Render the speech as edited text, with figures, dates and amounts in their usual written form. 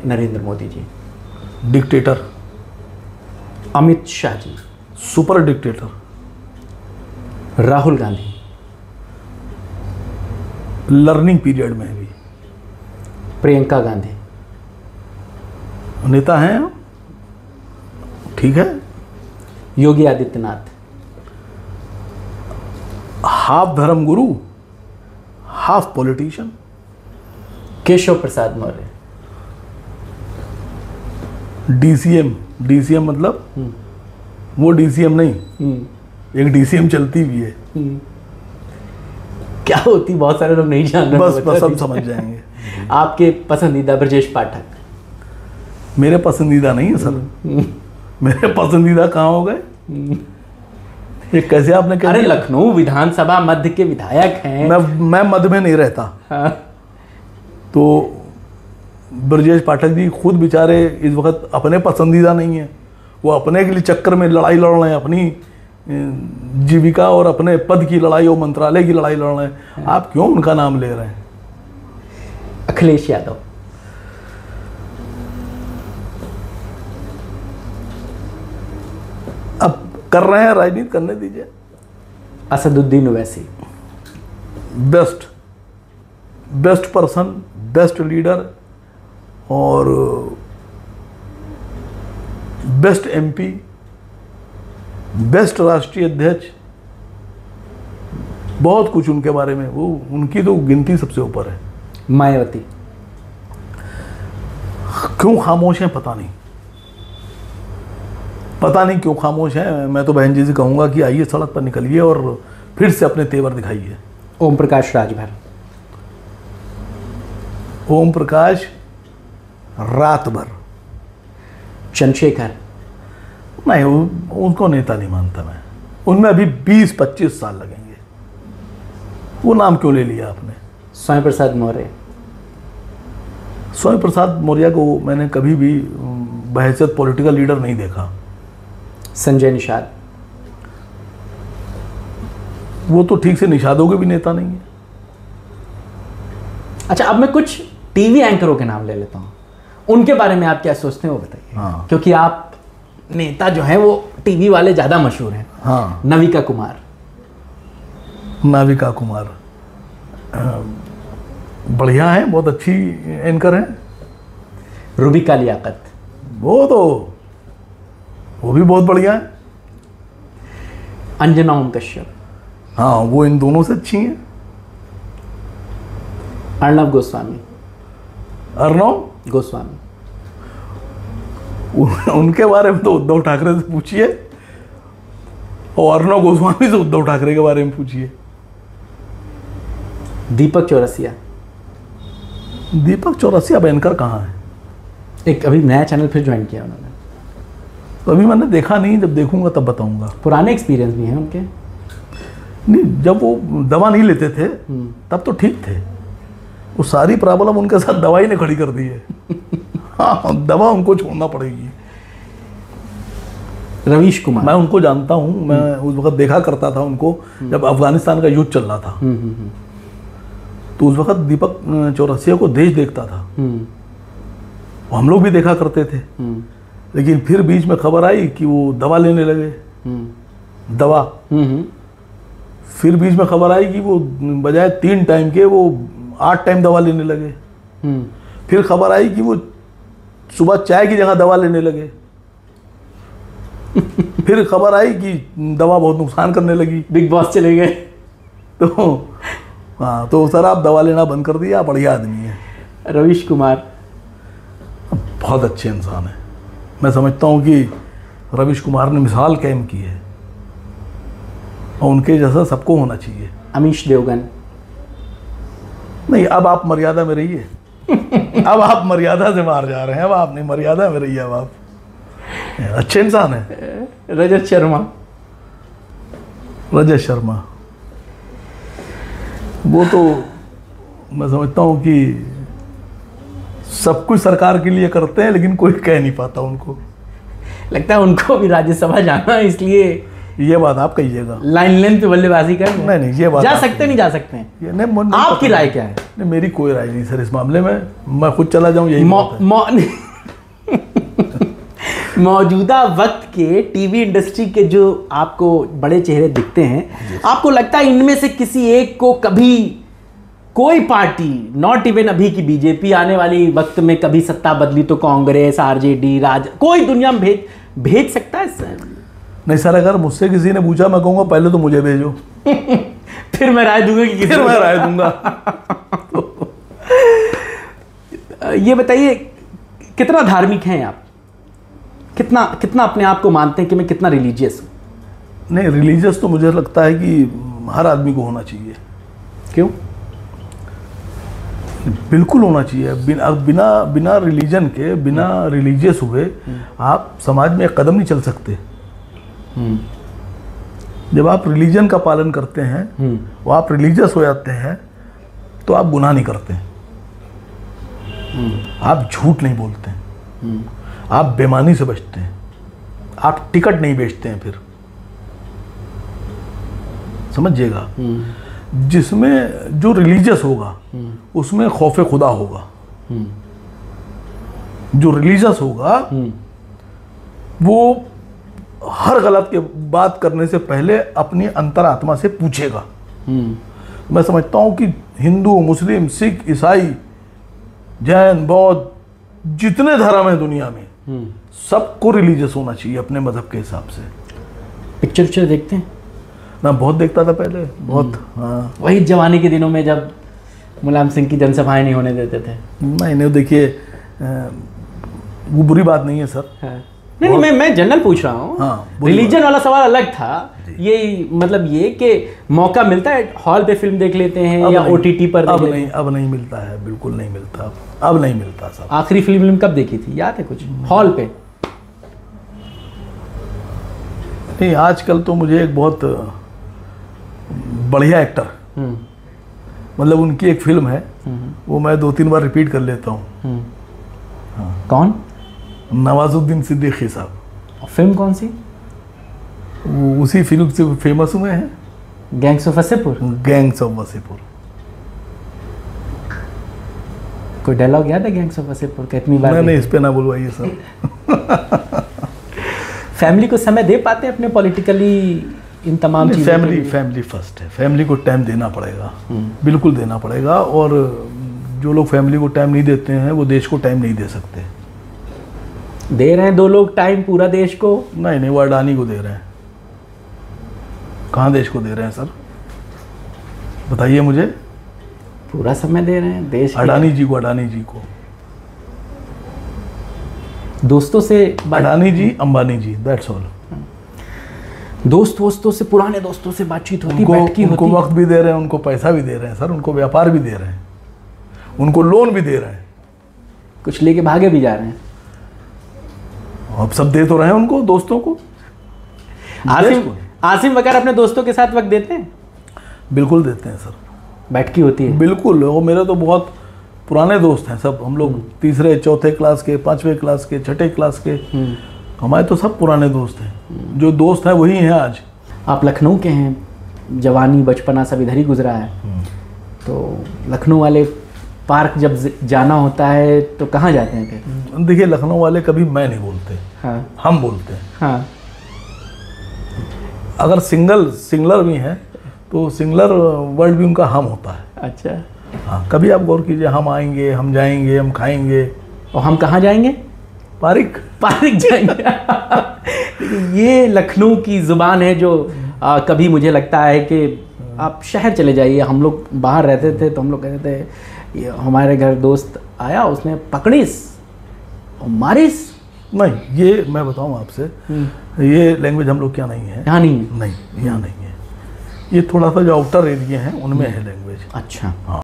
Narendra Modi ji, dictator, Amit Shah ji, super dictator, Rahul Gandhi, learning period में भी प्रियंका गांधी, नेता हैं, ठीक है, योगी आदित्यनाथ, हाफ धर्मगुरु half politician, Keshav Prasad Maurya, DCM, DCM मतलब वो डीसीएम नहीं, एक डीसीएम चलती भी है, क्या होती बहुत सारे लोग नहीं जान रहे, बस सब समझ जाएंगे। आपके पसंदीदा ब्रजेश पाठक? मेरे पसंदीदा नहीं है सर, मेरे पसंदीदा कहाँ हो गए, ये कैसे आपने कह अरे दिया? लखनऊ विधानसभा मध्य के विधायक हैं। मैं मध्य में नहीं रहता। हाँ। तो ब्रजेश पाठक जी खुद बेचारे इस वक्त अपने पसंदीदा नहीं है, वो अपने के लिए चक्कर में लड़ाई लड़ रहे हैं, अपनी जीविका और अपने पद की लड़ाई और मंत्रालय की लड़ाई लड़ रहे हैं। आप क्यों उनका नाम ले रहे हैं? अखिलेश यादव, अब कर रहे हैं, राजनीति करने दीजिए। Asaduddin Owaisi, best person, best leader और बेस्ट एमपी, बेस्ट राष्ट्रीय अध्यक्ष, बहुत कुछ उनके बारे में, वो उनकी तो गिनती सबसे ऊपर है। मायावती, क्यों खामोश हैं पता नहीं, पता नहीं क्यों खामोश हैं। मैं तो बहन जी से कहूँगा कि आइए सड़क पर निकलिए और फिर से अपने तेवर दिखाइए। ओम प्रकाश राजभर, ओम प्रकाश रात भर, चंद्रशेखर, नहीं उनको नेता नहीं मानता मैं, उनमें अभी 20-25 साल लगेंगे। वो नाम क्यों ले लिया आपने? स्वामी प्रसाद मौर्य, स्वामी प्रसाद मौर्य को मैंने कभी भी बहैसियत पॉलिटिकल लीडर नहीं देखा। संजय निषाद, वो तो ठीक से निषादों के भी नेता नहीं है। अच्छा अब मैं कुछ टीवी एंकरों के नाम ले लेता हूँ, उनके बारे में आप क्या सोचते हैं वो बताइए। हाँ। क्योंकि आप नेता जो हैं वो टीवी वाले ज़्यादा मशहूर हैं। हाँ। नविका कुमार, नाविका कुमार बढ़िया है, बहुत अच्छी एंकर है। रुबिका लियाकत, वो भी बहुत बढ़िया है। अंजना ओम कश्यप, हाँ वो इन दोनों से अच्छी हैं। अर्णव गोस्वामी, अर्णव गोस्वामी, उनके बारे में तो उद्धव ठाकरे से पूछिए और अर्णव गोस्वामी से उद्धव ठाकरे के बारे में पूछिए। दीपक चौरसिया, दीपक चौरसिया अब एंकर कहाँ है? एक अभी नया चैनल फिर ज्वाइन किया उन्होंने। तो अभी मैंने देखा नहीं, जब देखूंगा तब बताऊंगा। पुराने एक्सपीरियंस भी हैं उनके। नहीं, जब वो दवा नहीं लेते थे तब तो ठीक थे, वो सारी प्रॉब्लम उनके साथ दवाई ने खड़ी कर दी है। हाँ दवा उनको छोड़ना पड़ेगी। रवीश कुमार, मैं उनको जानता हूँ, मैं उस वक्त देखा करता था उनको जब अफगानिस्तान का युद्ध चल रहा था। तो उस वक्त दीपक चौरसिया को देश देखता था, हम लोग भी देखा करते थे। लेकिन फिर बीच में खबर आई कि वो दवा लेने लगे, दवा। फिर बीच में खबर आई कि वो बजाय 3 टाइम के वो 8 टाइम दवा लेने लगे। फिर खबर आई कि वो सुबह चाय की जगह दवा लेने लगे। फिर खबर आई कि दवा बहुत नुकसान करने लगी, बिग बॉस चले गए। तो हाँ, तो सर आप दवा लेना बंद कर दिया, बढ़िया आदमी है। रवीश कुमार बहुत अच्छे इंसान है, मैं समझता हूँ कि रवीश कुमार ने मिसाल कायम की है और उनके जैसा सबको होना चाहिए। अमीश देवगन, नहीं अब आप मर्यादा में रहिए। अब आप मर्यादा से बाहर जा रहे हैं, अब आप नहीं, मर्यादा में रहिए। अब आप अच्छे इंसान है। रजत शर्मा, रजत शर्मा वो तो मैं समझता हूँ कि सब कुछ सरकार के लिए करते हैं लेकिन कोई कह नहीं पाता उनको। लगता है उनको भी राज्यसभा जाना है, इसलिए ये बात आप कहिएगा। लाइन लेंथ पे बल्लेबाजी कर रहे हैं। नहीं ये बात जा आप सकते नहीं जा सकते हैं? ये नहीं आपकी राय क्या है? नहीं, मेरी कोई राय नहीं सर इस मामले में, मैं खुद चला जाऊं यही बात है। मौजूदा वक्त के टीवी इंडस्ट्री के जो आपको बड़े चेहरे दिखते हैं, आपको लगता है इनमें से किसी एक को कभी कोई पार्टी, नॉट इवन अभी की बीजेपी, आने वाली वक्त में कभी सत्ता बदली तो कांग्रेस, आरजेडी, कोई दुनिया में भेज सकता है सर? नहीं सर, अगर मुझसे किसी ने पूछा मैं कहूँगा पहले तो मुझे भेजो। फिर मैं राय दूंगा कि फिर मैं राय दूंगा। ये बताइए, कितना धार्मिक हैं आप? कितना अपने आप को मानते हैं कि मैं कितना रिलीजियस हूँ? नहीं, रिलीजियस तो मुझे लगता है कि हर आदमी को होना चाहिए। क्यों? बिल्कुल होना चाहिए। बिना रिलीजन के, बिना रिलीजियस हुए आप समाज में एक कदम नहीं चल सकते। जब आप रिलीजन का पालन करते हैं, वो आप रिलीजियस हो जाते हैं, तो आप गुनाह नहीं करते, आप झूठ नहीं बोलते, आप बेईमानी से बचते हैं, आप टिकट नहीं बेचते हैं। फिर समझिएगा, जिसमें जो रिलीजियस होगा उसमें खौफे खुदा होगा। जो रिलीजियस होगा वो हर गलत के बात करने से पहले अपनी अंतरात्मा से पूछेगा। मैं समझता हूं कि हिंदू, मुस्लिम, सिख, ईसाई, जैन, बौद्ध, जितने धर्म हैं दुनिया में, सबको रिलीजियस होना चाहिए अपने मजहब के हिसाब से। पिक्चर देखते हैं ना? बहुत देखता था पहले, बहुत। हाँ, वही जवानी के दिनों में जब मुलायम सिंह की जनसभाएं नहीं होने देते थे। नहीं, देखिए वो बुरी बात नहीं है सर। हाँ। नहीं, मैं जनरल पूछ रहा हूँ। हाँ, रिलीजन वाला सवाल अलग था। ये मतलब ये कि मौका मिलता है, हॉल पे फिल्म देख लेते हैं या ओटीटी पर देख लेते हैं? अब नहीं मिलता है, बिल्कुल नहीं मिलता, अब नहीं मिलता सर। आखिरी फिल्म कब देखी थी, याद है कुछ? हॉल पे? नहीं, आजकल तो मुझे एक बहुत बढ़िया एक्टर, मतलब उनकी एक फिल्म है, वो मैं 2-3 बार रिपीट कर लेता हूँ। कौन? नवाजुद्दीन सिद्दीकी साहब। फिल्म कौन सी? वो उसी फिल्म से फेमस हुए हैं, gangs of Wasseypur. Gangs of Wasseypur. कोई डायलॉग याद है गैंग्स ऑफ वसेपुर का? इतनी बार नहीं, इस पे ना बुलवाइए सर। फैमिली को समय दे पाते हैं अपने पॉलिटिकली इन तमाम चीज़ों? फैमिली फर्स्ट है, फैमिली को टाइम देना पड़ेगा, बिल्कुल देना पड़ेगा। और जो लोग फैमिली को टाइम नहीं देते हैं वो देश को टाइम नहीं दे सकते। दे रहे हैं 2 लोग टाइम पूरा देश को? नहीं, वो अडानी को दे रहे हैं। कहाँ देश को दे रहे हैं सर, बताइए मुझे। पूरा समय दे रहे हैं देश अडानी जी को। दोस्तों से अडानी जी, अंबानी जी, दैट्स ऑल। दोस्तों से, पुराने दोस्तों से बातचीत होती, बैठकी होती। उनको वक्त भी दे रहे हैं, उनको पैसा भी दे रहे हैं सर, उनको व्यापार भी दे रहे हैं, उनको लोन भी दे रहे हैं, कुछ लेके भागे भी जा रहे हैं। अब सब दे तो रहे हैं उनको, दोस्तों को। आसिम वगैरह अपने दोस्तों के साथ वक्त देते हैं? बिल्कुल देते हैं सर, बैठकी होती है। बिल्कुल। वो मेरे तो बहुत पुराने दोस्त हैं सब, हम लोग 3रे 4थे क्लास के, 5वें क्लास के, 6ठे क्लास के, हमारे तो सब पुराने दोस्त हैं। जो दोस्त हैं वही हैं आज। आप लखनऊ के हैं, जवानी बचपना सब इधर ही गुजरा है, तो लखनऊ वाले पार्क जब जाना होता है तो कहाँ जाते हैं फिर? देखिए, लखनऊ वाले कभी मैं नहीं बोलते। हाँ। हम बोलते हैं। हाँ। अगर सिंगलर भी हैं तो सिंगलर वर्ड भी उनका हम होता है। अच्छा। हाँ, कभी आप गौर कीजिए, हम आएंगे, हम जाएंगे, हम खाएंगे। और हम कहाँ जाएंगे? पारिक जाएंगे। लेकिन ये लखनऊ की ज़ुबान है जो कभी मुझे लगता है कि आप शहर चले जाइए, हम लोग बाहर रहते थे तो हम लोग कहते थे, ये हमारे घर दोस्त आया, उसने पकड़ीस और मारिस। नहीं, ये मैं बताऊं आपसे, ये लैंग्वेज हम लोग क्या नहीं है, यहाँ नहीं है। नहीं, यहाँ नहीं है। ये थोड़ा सा जो आउटर एरिया है उनमें है लैंग्वेज। अच्छा। हाँ।